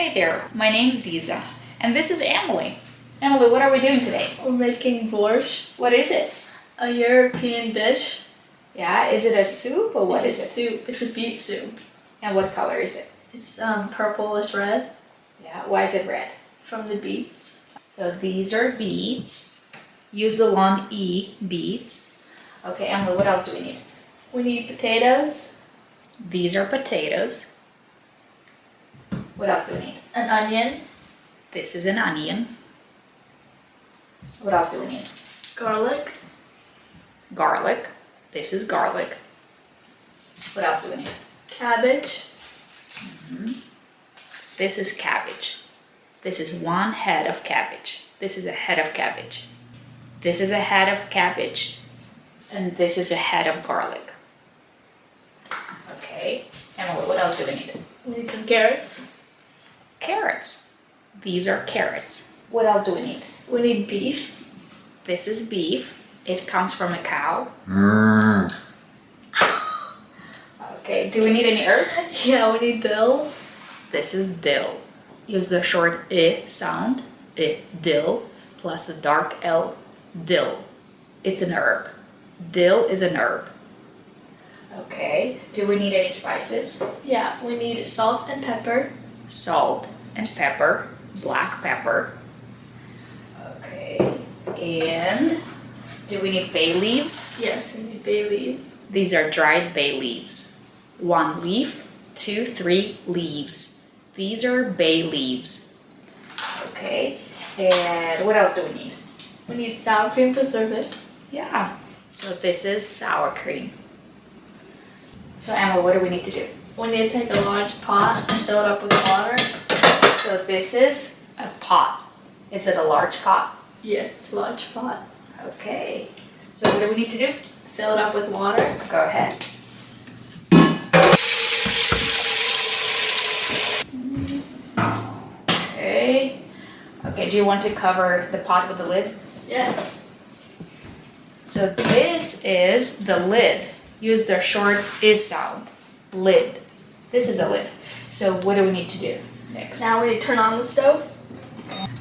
Hey there, my name's Diza, and this is Emily. Emily, what are we doing today? We're making borscht, What is it? a European dish. Yeah, is it a soup or what is It's it? soup. It's a beet soup. And what color is it? It's purplish red Yeah, why is it red? from the beets. So these are beets. Use the long E, beets. Okay, Emily, what else do we need? We need potatoes, These are potatoes. What else do we need? an onion, This is an onion. What else do we need? garlic, Garlic. This is garlic. What else do we need? cabbage, This is cabbage. This is one head of cabbage. This is a head of cabbage. This is a head of cabbage. And this is a head of garlic. Okay. Emily, what else do we need? we need some carrots, Carrots. These are carrots. What else do we need? we need beef, This is beef. It comes from a cow. Okay. Do we need any herbs? yeah, we need dill, This is dill. Use the short I sound, I, dill, plus the dark L, dill. It's an herb. Dill is an herb. Okay. Do we need any spices? yeah, we need salt and pepper, Salt and pepper, black pepper. Okay. And do we need bay leaves? yes, we need bay leaves, These are dried bay leaves. 1 leaf, 2, 3 leaves. These are bay leaves. Okay. And what else do we need? we need sour cream to serve it, Yeah. So this is sour cream. So Emma, what do we need to do? we need to take a large pot and fill it up with water. So this is a pot. Is it a large pot? Yes, it's a large pot. Okay. So what do we need to do? Fill it up with water. Go ahead. Okay. Okay, do you want to cover the pot with the lid? Yes. So this is the lid. Use the short is sound. Lid. This is a lid. So what do we need to do next? Now we turn on the stove.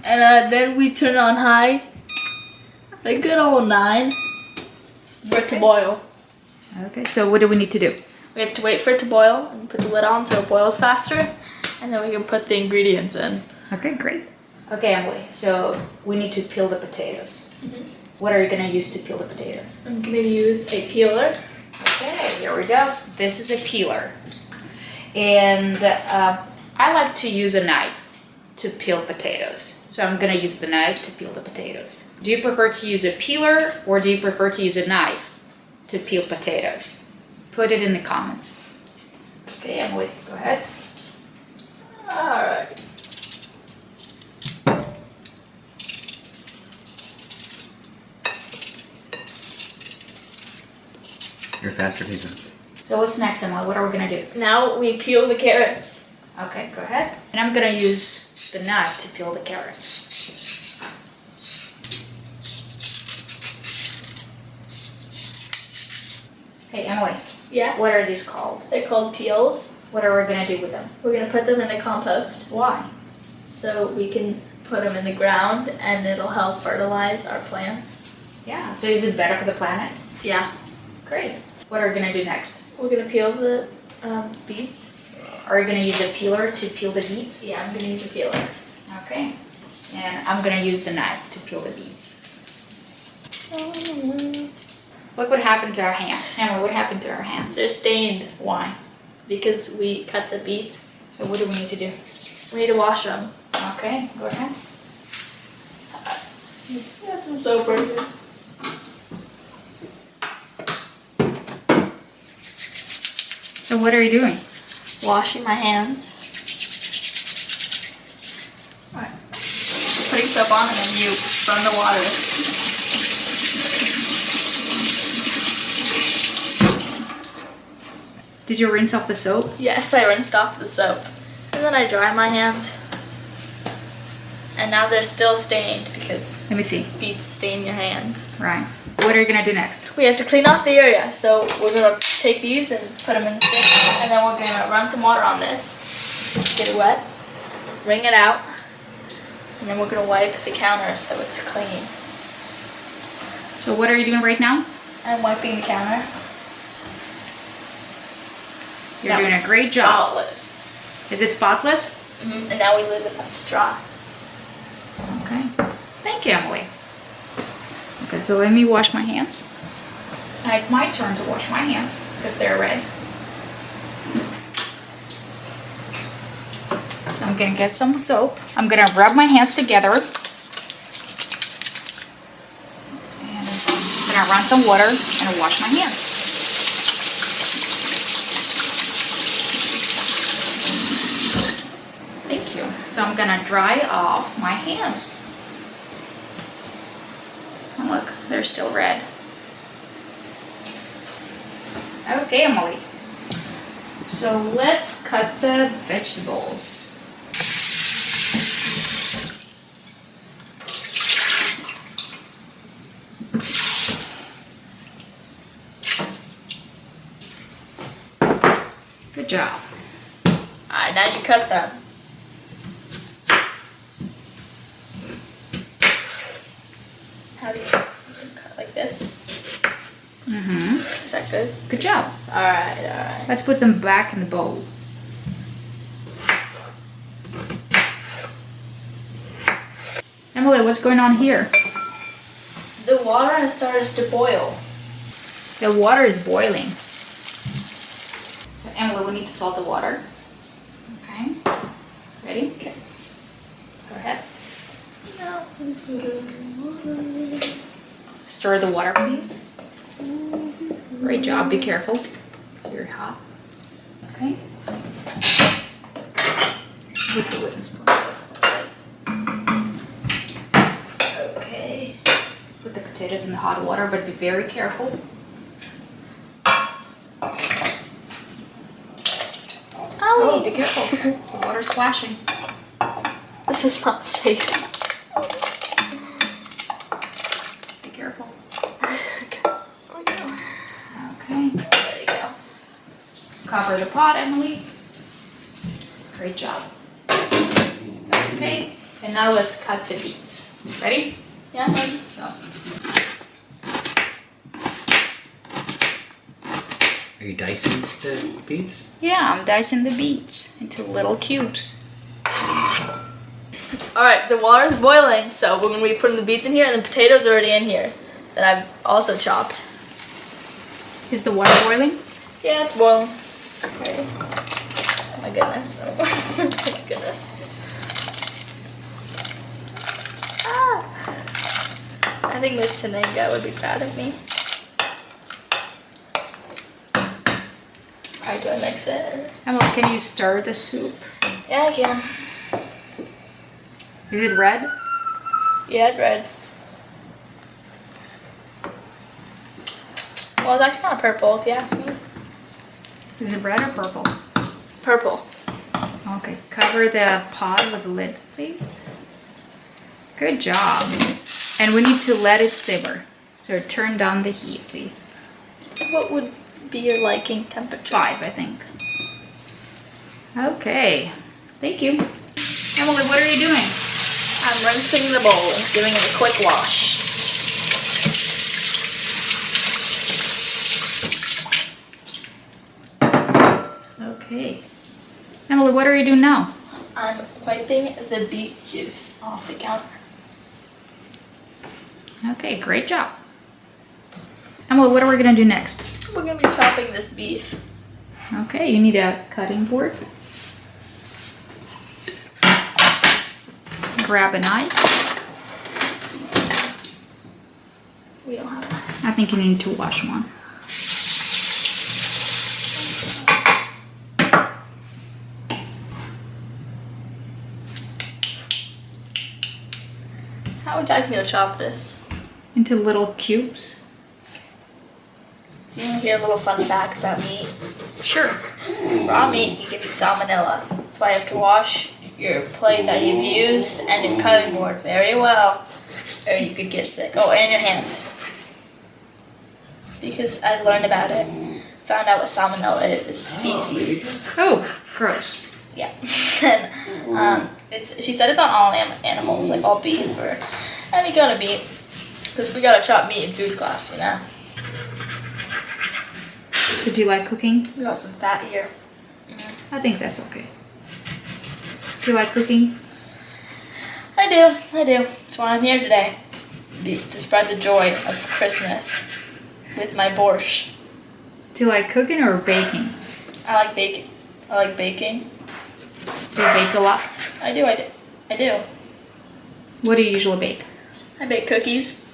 And then we turn on high. A good old 9. For it to boil. Okay, so what do we need to do? We have to wait for it to boil and put the lid on so it boils faster. And then we can put the ingredients in. Okay, great. Okay, Emily, so we need to peel the potatoes. What are you going to use to peel the potatoes? I'm going to use a peeler. Okay, here we go. This is a peeler. And I like to use a knife to peel potatoes. So I'm going to use the knife to peel the potatoes. Do you prefer to use a peeler or do you prefer to use a knife to peel potatoes? Put it in the comments. Okay, Emily, go ahead. Alright. You're faster, Lisa. So what's next, Emily? What are we going to do? Now we peel the carrots. Okay, go ahead. And I'm going to use the knife to peel the carrots. Hey, Emily, Yeah. what are these called? They're called peels. What are we going to do with them? We're going to put them in the compost. Why? So we can put them in the ground and it'll help fertilize our plants. Yeah, so is it better for the planet? Yeah. Great. What are we going to do next? We're going to peel the beets. Are you going to use a peeler to peel the beets? Yeah, I'm going to use a peeler. Okay. And I'm going to use the knife to peel the beets. Look what happened to our hands. Emily, what happened to our hands? They're stained Why? because we cut the beets. So what do we need to do? We need to wash them. Okay, go ahead. Got some soap right here. So what are you doing? Washing my hands. Alright. Putting soap on and then you run the water. Did you rinse off the soap? Yes, I rinsed off the soap. And then I dry my hands. And now they're still stained because Let me see. beets stain your hands. Right. What are you going to do next? We have to clean off the area. So we're going to take these and put them in the sink. And then we're going to run some water on this. Get it wet. wring it out. And then we're gonna wipe the counter so it's clean. So what are you doing right now? I'm wiping the counter. You're Now doing a it's great job. Spotless. Is it spotless? And now we leave it to dry. Okay. Thank you, Emily. Okay, so let me wash my hands. Now it's my turn to wash my hands because they're red. So I'm gonna get some soap. I'm gonna rub my hands together. And I'm gonna run some water and wash my hands. Thank you. So I'm gonna dry off my hands. And look, they're still red. Okay, Emily. So let's cut the vegetables. Good job. Alright, now you cut them. How do you cut like this? Mm-hmm. Is that good? Good job. Alright. Let's put them back in the bowl. Emily, what's going on here? The water has started to boil. The water is boiling. So Emily, we need to salt the water. Okay. Ready? Okay. Go ahead. No. Stir the water, please. Great job. Be careful. It's very hot. Okay. With the wooden spoon. Okay. Put the potatoes in the hot water, but be very careful. Oh, be careful. The water's splashing. This is not safe. Be careful. Okay. Okay. There you go. Cover the pot, Emily. Great job. Okay. And now let's cut the beets. Ready? Yeah. So, Are you dicing the beets? yeah, I'm dicing the beets into little cubes. Alright, the water's boiling, so we're gonna be putting the beets in here and the potatoes are already in here that I've also chopped. Is the water boiling? Yeah, it's boiling. Okay. Oh my goodness. Oh my goodness. Ah. I think Miss Tanenga would be proud of me. Alright, do I mix it? Or? Emily, can you stir the soup? Yeah, I can. Is it red? Yeah, it's red. Well, it's actually kind of purple, if you ask me. Is it red or purple? Purple. Okay, cover the pot with the lid, please. Good job. And we need to let it simmer. So turn down the heat, please. What would be your liking temperature? 5, I think. Okay, thank you. Emily, what are you doing? I'm rinsing the bowl, giving it a quick wash. Okay. Emily, what are you doing now? I'm wiping the beet juice off the counter. Okay, great job. Emily, what are we gonna do next? We're gonna be chopping this beef. Okay, you need a cutting board. Grab a knife. We don't have one. I think you need to wash one. How would you like me to chop this? Into little cubes. Do you want to hear a little fun fact about meat? Sure. Raw meat can give you salmonella. That's why you have to wash your plate that you've used and your cutting board very well, or you could get sick. Oh, and your hand. Because I learned about it. Found out what salmonella is. It's feces. Oh, gross. Yeah. And She said it's on all animals, like all beef or any kind of meat. Because we gotta chop meat in foods class, you know. So do you like cooking? We got some fat here. I think that's okay. Do you like cooking? I do. That's why I'm here today. To spread the joy of Christmas with my borscht. Do you like cooking or baking? I like baking. Do you bake a lot? I do. What do you usually bake? I bake cookies.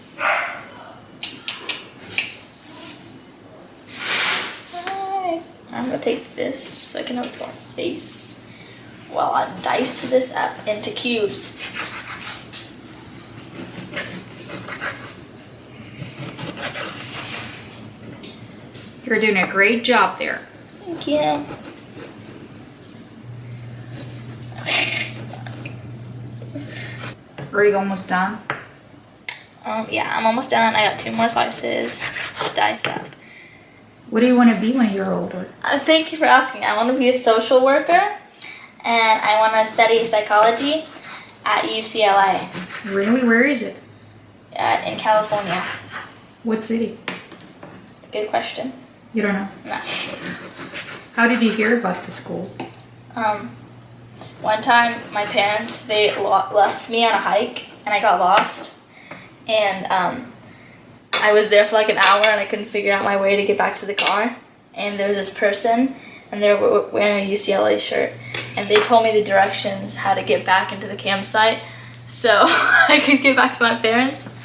I'm gonna take this so I can have more space while I dice this up into cubes. You're doing a great job there. Thank you. Are you almost done? Yeah, I'm almost done. I got 2 more slices to dice up. What do you want to be when you're older? Thank you for asking. I want to be a social worker, and I want to study psychology at UCLA Really? Where is it? in California. What city? Good question. You don't know. No. How did you hear about the school? One time, my parents, they left me on a hike, and I got lost, and I was there for like an hour, and I couldn't figure out my way to get back to the car, and there was this person, and they were wearing a UCLA shirt, and they told me the directions how to get back into the campsite, so I could get back to my parents,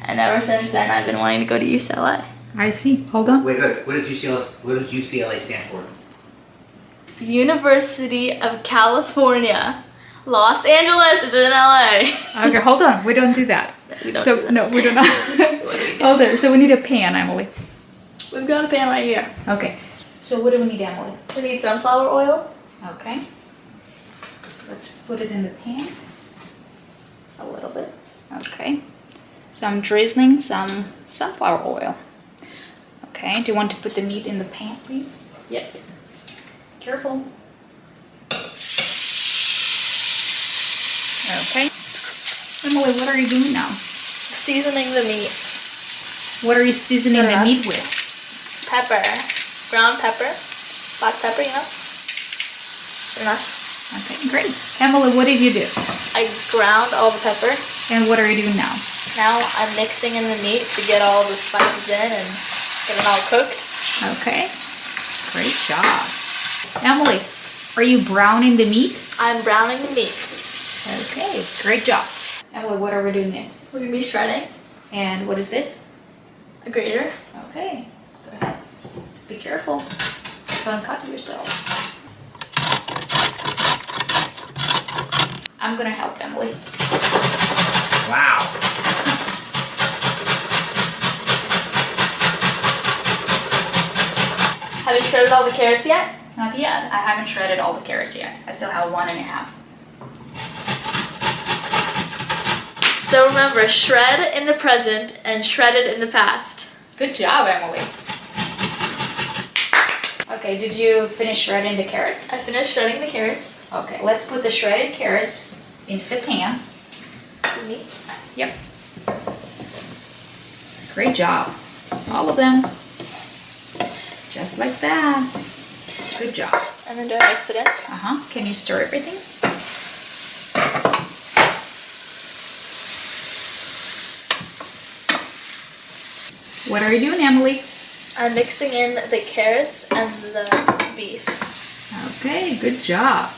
and ever since then, I've been wanting to go to UCLA. I see. Hold on. Wait. What does UCLA stand for? University of California. Los Angeles is in LA. Okay, hold on. We don't do that. We don't So do that. no, we do not. What do we do? Oh, there. So we need a pan, Emily. We've got a pan right here. Okay. So what do we need, Emily? We need sunflower oil. Okay. Let's put it in the pan. A little bit. Okay. So I'm drizzling some sunflower oil. Okay. Do you want to put the meat in the pan, please? Yep. Careful. Okay. Emily, what are you doing now? Seasoning the meat. What are you seasoning the Enough. meat with? Pepper. Brown pepper. Black pepper, you know? Enough. Okay, great. Emily, what did you do? I ground all the pepper. And what are you doing now? Now I'm mixing in the meat to get all the spices in and get it all cooked. Okay. Great job. Emily, are you browning the meat? I'm browning the meat. Okay, great job. Emily, what are we doing next? We're gonna be shredding And what is this? a grater. Okay, go ahead. Be careful. Don't cut yourself. I'm gonna help Emily. Wow. Have you shredded all the carrots yet? Not yet. I haven't shredded all the carrots yet. I still have 1.5. So remember, shred in the present and shredded in the past. Good job, Emily. Okay, did you finish shredding the carrots? I finished shredding the carrots. Okay, let's put the shredded carrots into the pan. To meat. Yep. Great job. All of them. Just like that. Good job. And then do I mix it in? Uh-huh. Can you stir everything? What are you doing, Emily? I'm mixing in the carrots and the beef. Okay, good job.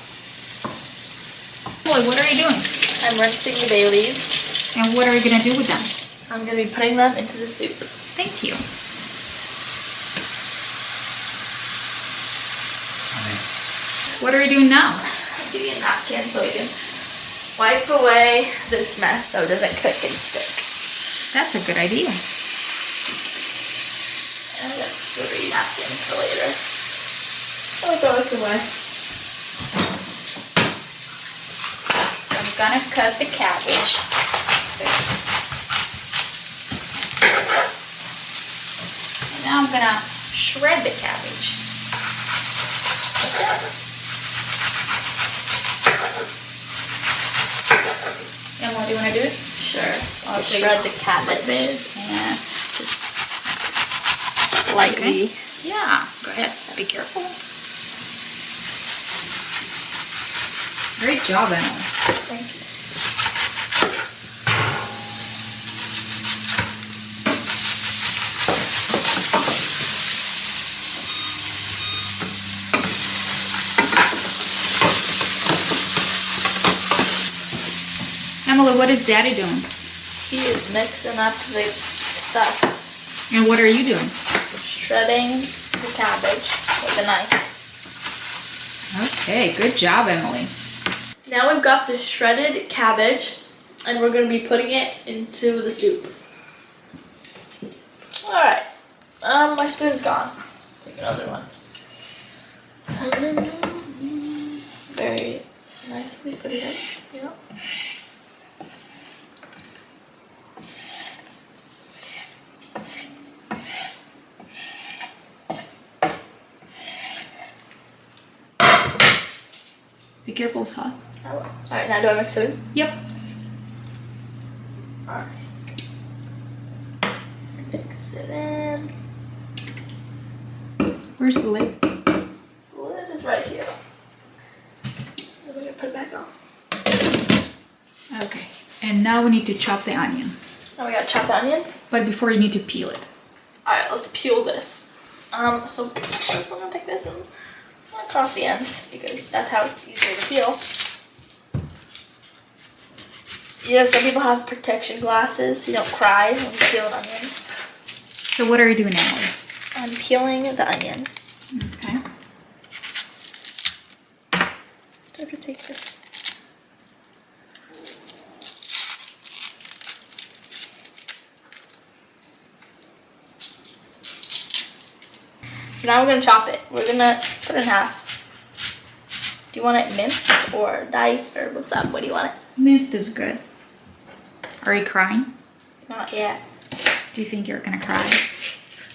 Emily, what are you doing? I'm rinsing the bay leaves. And what are you going to do with them? I'm going to be putting them into the soup. Thank you. What are you doing now? I'll give you a napkin so we can wipe away this mess so it doesn't cook and stick. That's a good idea. And that's 3 napkins for later. I'll throw this away. So I'm gonna cut the cabbage. And now I'm gonna shred the cabbage. Emma, do you want to do it? Sure. I'll show shred you the cabbage. this and just Lightly. yeah. Go ahead. Be careful. Great job, Emma. Thank you. Emily, what is Daddy doing? He is mixing up the stuff. And what are you doing? Shredding the cabbage with a knife. Okay, good job, Emily. Now we've got the shredded cabbage, and we're going to be putting it into the soup. Alright. My spoon's gone. Take another one. Very nicely put it in. Yep. Be careful, it's hot. I will. Alright, now do I mix it in? Yep. Alright. Mix it in. Where's the lid? The lid is right here. Then we're gonna put it back on. Okay. And now we need to chop the onion. Now we gotta chop the onion. But before you need to peel it. Alright, let's peel this. So first we're gonna take this and knock off the ends because that's how it's easier to peel. You know, some people have protection glasses so you don't cry when you peel an onion. So what are you doing, Emily? I'm peeling the onion. Okay. Do I have to take this? So now we're gonna chop it. We're gonna put it in half. Do you want it minced or diced or what's up? What do you want it? Minced is good. Are you crying? Not yet. Do you think you're gonna cry?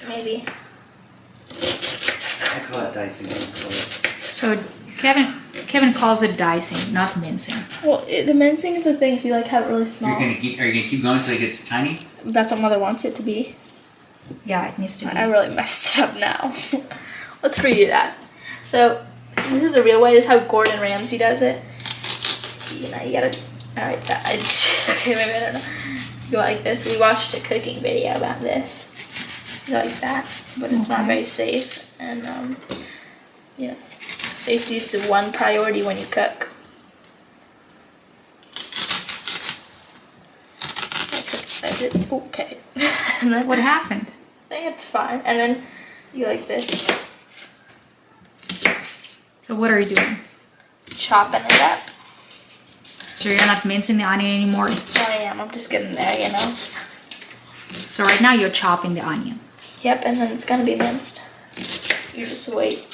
Maybe. I call it dicing. I don't call it. So Kevin calls it dicing, not mincing. Well, the mincing is the thing if you like have it really Are small. you gonna keep going until it gets tiny? That's what Mother wants it to be. Yeah, it needs to be. I really messed it up now. Let's redo that. So this is the real way. This is how Gordon Ramsay does it. You know, you gotta. All right, okay, maybe I don't know. Go like this. We watched a cooking video about this. Go like that, but it's not very safe. And you know, safety is the one priority when you cook. I did okay. And then What happened? I think it's fine. And then you like this, So what are you doing? chopping it up. So you're not mincing the onion anymore? I am. I'm just getting there, you know. So right now you're chopping the onion. Yep, and then it's gonna be minced. You just wait.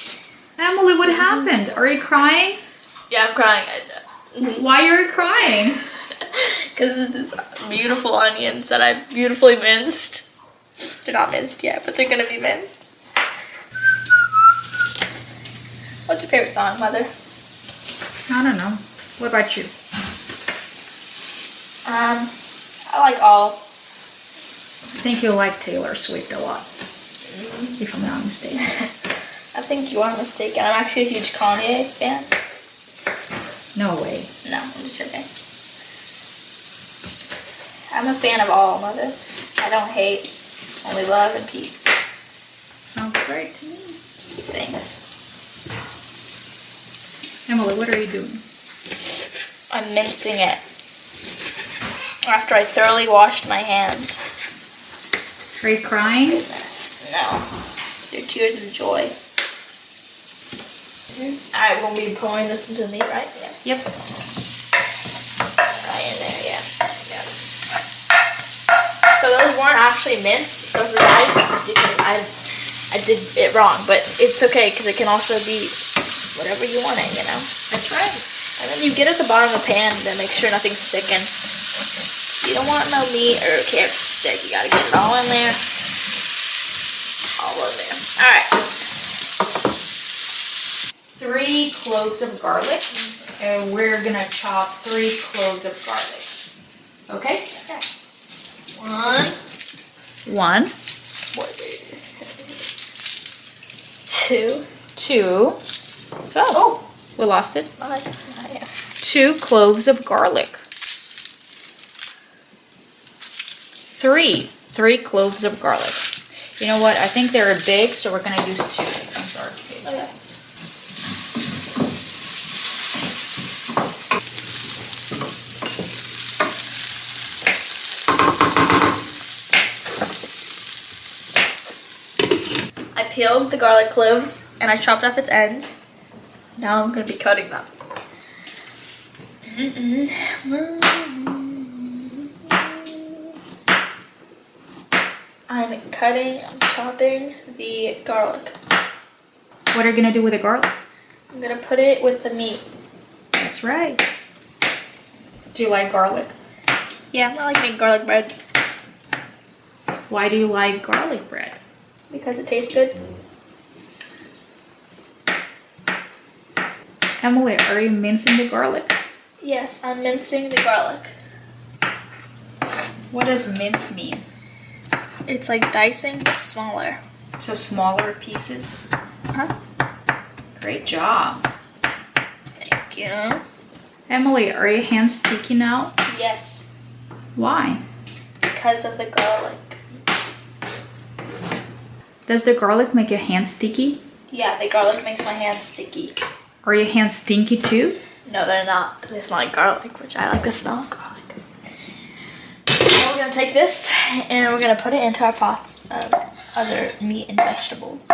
Emily, what happened? Are you crying? Yeah, I'm crying. Why are you crying? Because of this beautiful onions that I beautifully minced. They're not minced yet, but they're gonna be minced. What's your favorite song, Mother? I don't know. What about you? I like all. I think you like Taylor Swift a lot. If I'm not mistaken. I think you are mistaken. I'm actually a huge Kanye fan. No way. No, I'm just joking. I'm a fan of all, Mother. I don't hate. Only love and peace. Sounds great to me. Thanks. Emily, what are you doing? I'm mincing it. After I thoroughly washed my hands. Are you crying? Goodness. No. They're tears of joy. Alright, we'll be pouring this into the meat, right? Yeah. Yep. Right in there, yeah. So those weren't actually minced. Those were diced. I did it wrong, but it's okay because it can also be whatever you want it, you know? That's right. And then you get at the bottom of the pan to make sure nothing's sticking. You don't want no meat or carrots to stick. You gotta get it all in there. All in there. Alright. 3 cloves of garlic. we're gonna chop 3 cloves of garlic. Okay? Okay. 1. 1, 2. 2. Oh, we lost it. 2 cloves of garlic. 3 cloves of garlic. You know what? I think they're big, so we're gonna use 2. I'm sorry. Okay. I peeled the garlic cloves and I chopped off its ends. Now I'm going to be cutting them. I'm chopping the garlic. What are you gonna do with the garlic? I'm going to put it with the meat. That's right. Do you like garlic? Yeah, I like making garlic bread Why do you like garlic bread? because it tastes good. Emily, are you mincing the garlic? Yes, I'm mincing the garlic. What does mince mean? It's like dicing, but smaller. So smaller pieces? Huh? Great job. Thank you. Emily, are your hands sticky now? Yes, Why? because of the garlic. Does the garlic make your hands sticky? Yeah, the garlic makes my hands sticky. Are your hands stinky too? No, they're not. They smell like garlic, which I like the smell of garlic. Now we're gonna take this and we're gonna put it into our pots of other meat and vegetables.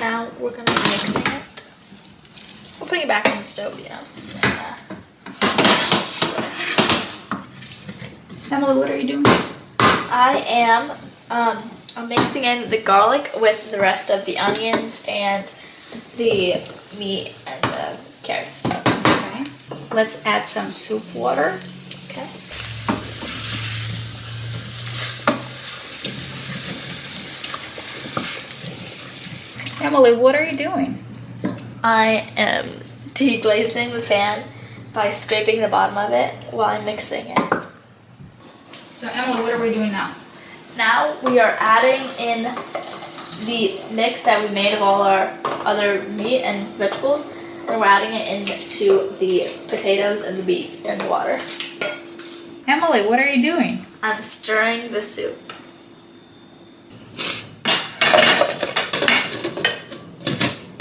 Now we're gonna be mixing it. We're putting it back on the stove, you know. Emily, what are you doing? I am I'm mixing in the garlic with the rest of the onions and the meat and the carrots. Okay. Let's add some soup water. Okay. Emily, what are you doing? I am deglazing the pan by scraping the bottom of it while I'm mixing it. So Emily, what are we doing now? Now we are adding in the mix that we made of all our other meat and vegetables, and we're adding it into the potatoes and the beets and the water. Emily, what are you doing? I'm stirring the soup.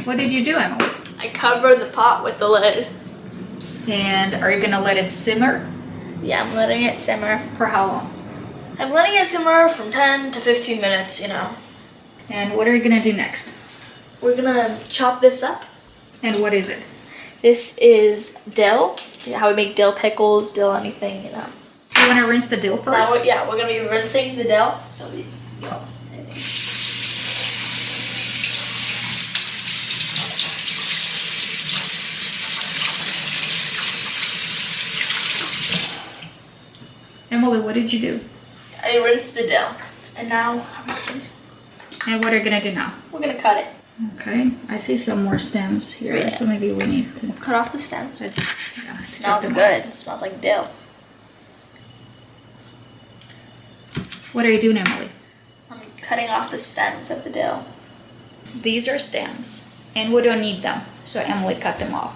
What did you do, Emily? I covered the pot with the lid. And are you gonna let it simmer? Yeah, I'm letting it simmer. For how long? I'm letting it simmer from 10 to 15 minutes, you know. And what are you gonna do next? We're gonna chop this up. And what is it? This is dill. How we make dill pickles, dill anything, you know. You wanna rinse the dill first? Now we're gonna be rinsing the dill. So we go. Emily, what did you do? I rinsed the dill. And now And what are you gonna do now? we're gonna cut it. Okay, I see some more stems here, Yeah. so maybe we need to. Cut off the stems. It Yeah, smells strip them good. It smells like dill. off. What are you doing, Emily? I'm cutting off the stems of the dill. These are stems, and we don't need them, so Emily cut them off.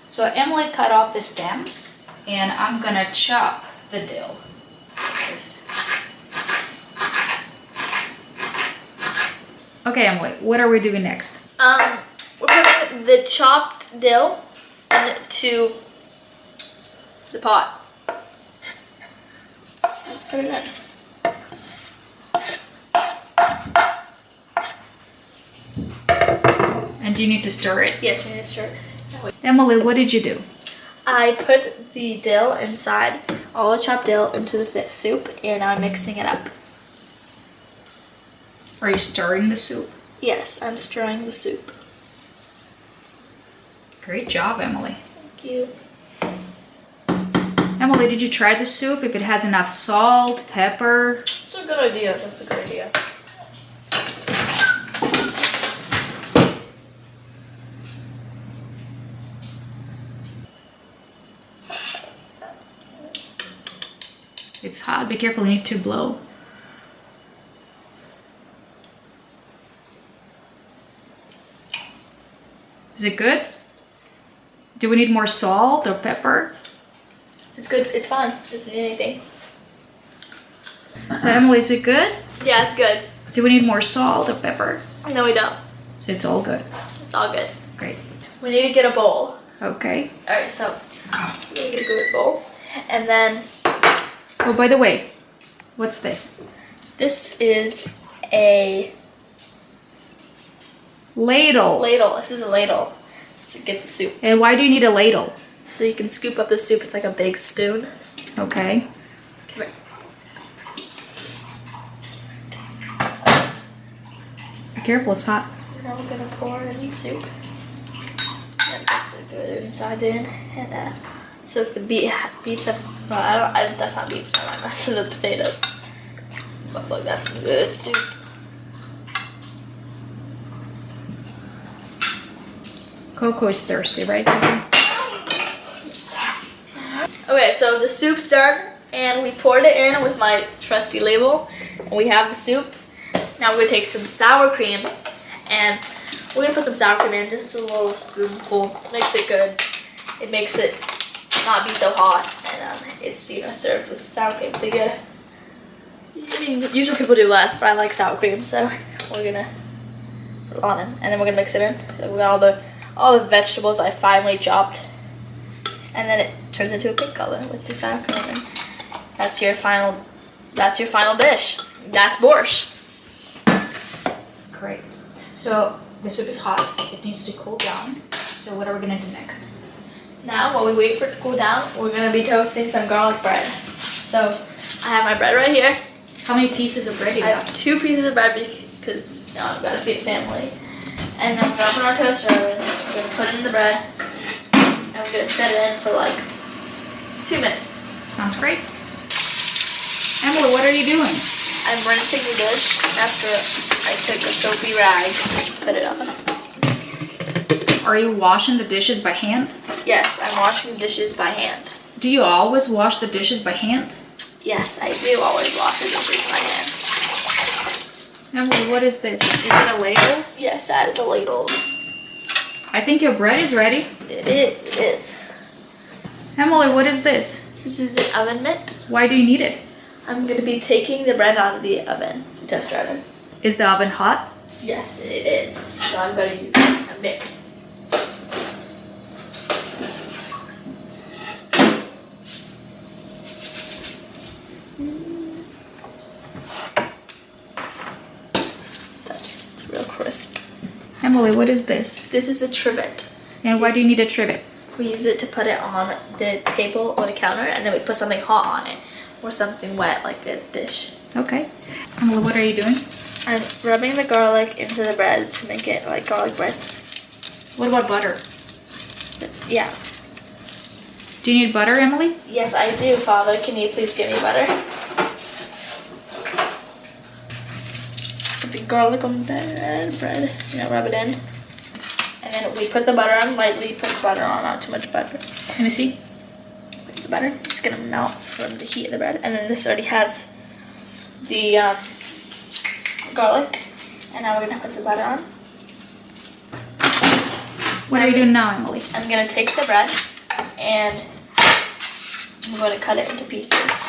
So Emily cut off the stems, and I'm gonna chop the dill. Okay, Emily, what are we doing next? We're putting the chopped dill into the pot. Let's put it in. And you need to stir it. Yes, we need to stir it. Emily, what did you do? I put the dill inside, all the chopped dill into the soup, and I'm mixing it up. Are you stirring the soup? Yes, I'm stirring the soup. Great job, Emily. Thank you. Emily, did you try the soup? If it has enough salt, pepper? That's a good idea. That's a good idea. It's hot. Be careful. You need to blow. Is it good? Do we need more salt or pepper? It's good. It's fine. Doesn't need anything. Emily, is it good? Yeah, it's good. Do we need more salt or pepper? No, we don't. So it's all good. It's all good. Great. We need to get a bowl. Okay. All right, so we need to get a good bowl, and then Oh, by the way, what's this? this is a Ladle. ladle. This is a ladle to get the soup. And why do you need a ladle? So you can scoop up the soup. It's like a big spoon. Okay. Come here. Be careful, it's hot. Now we're gonna pour in the soup. And just do it inside in, and so if the beets have. Well, that's not beets. Never mind. That's the potato. But look, that's some good soup. Coco is thirsty, right? Okay, so the soup's done, and we poured it in with my trusty ladle, and we have the soup. Now we're gonna take some sour cream, and we're gonna put some sour cream in, just a little spoonful. Makes it good. It makes it not be so hot, and it's served with sour cream. So you get. I mean, usually people do less, but I like sour cream, so we're gonna put it on in, and then we're gonna mix it in. So we got all the vegetables I finally chopped, and then it turns into a pink color with the sour cream. And that's your final dish. That's borscht. Great. So the soup is hot. It needs to cool down. So what are we gonna do next? Now, while we wait for it to cool down, we're gonna be toasting some garlic bread. So I have my bread right here. How many pieces of bread do you I have? have 2 pieces of bread because I've got to feed the family. And then we're gonna put our toaster oven. We're gonna put it in the bread, and we're gonna set it in for like 2 minutes. Sounds great. Emily, what are you doing? I'm rinsing the dish after I took a soapy rag and put it on. Are you washing the dishes by hand? Yes, I'm washing the dishes by hand. Do you always wash the dishes by hand? Yes, I do always wash the dishes by hand. Emily, what is this? Is it a ladle? Yes, that is a ladle. I think your bread is ready. It is. Emily, what is this? This is an oven mitt. Why do you need it? I'm going to be taking the bread out of the oven, toaster oven. Is the oven hot? Yes, it is. So I'm going to use a mitt. It's real crisp. Emily, what is this? This is a trivet. And why do you need a trivet? We use it to put it on the table or the counter, and then we put something hot on it or something wet like a dish. Okay. Emily, what are you doing? I'm rubbing the garlic into the bread to make it like garlic bread. What about butter? Yeah. Do you need butter, Emily? Yes, I do, Father. Can you please give me butter? Put the garlic on the bread. Rub it in. And then we put the butter on lightly. Put the butter on, not too much butter. Let me see. Put the butter. It's gonna melt from the heat of the bread. And then this already has the garlic. And now we're gonna put the butter on. What are you doing now, Emily? I'm gonna take the bread and I'm gonna cut it into pieces.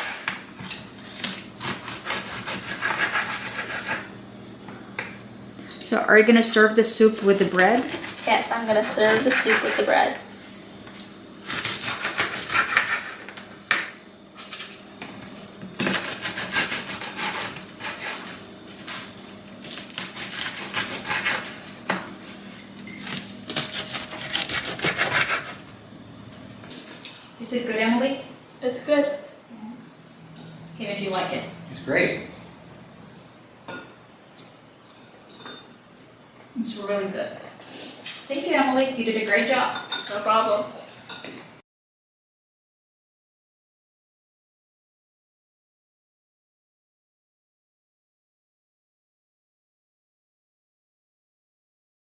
So are you gonna serve the soup with the bread? Yes, I'm gonna serve the soup with the bread. Is it good, Emily? It's good. Even do you like it? It's great. It's really good. Thank you, Emily. You did a great job. No problem.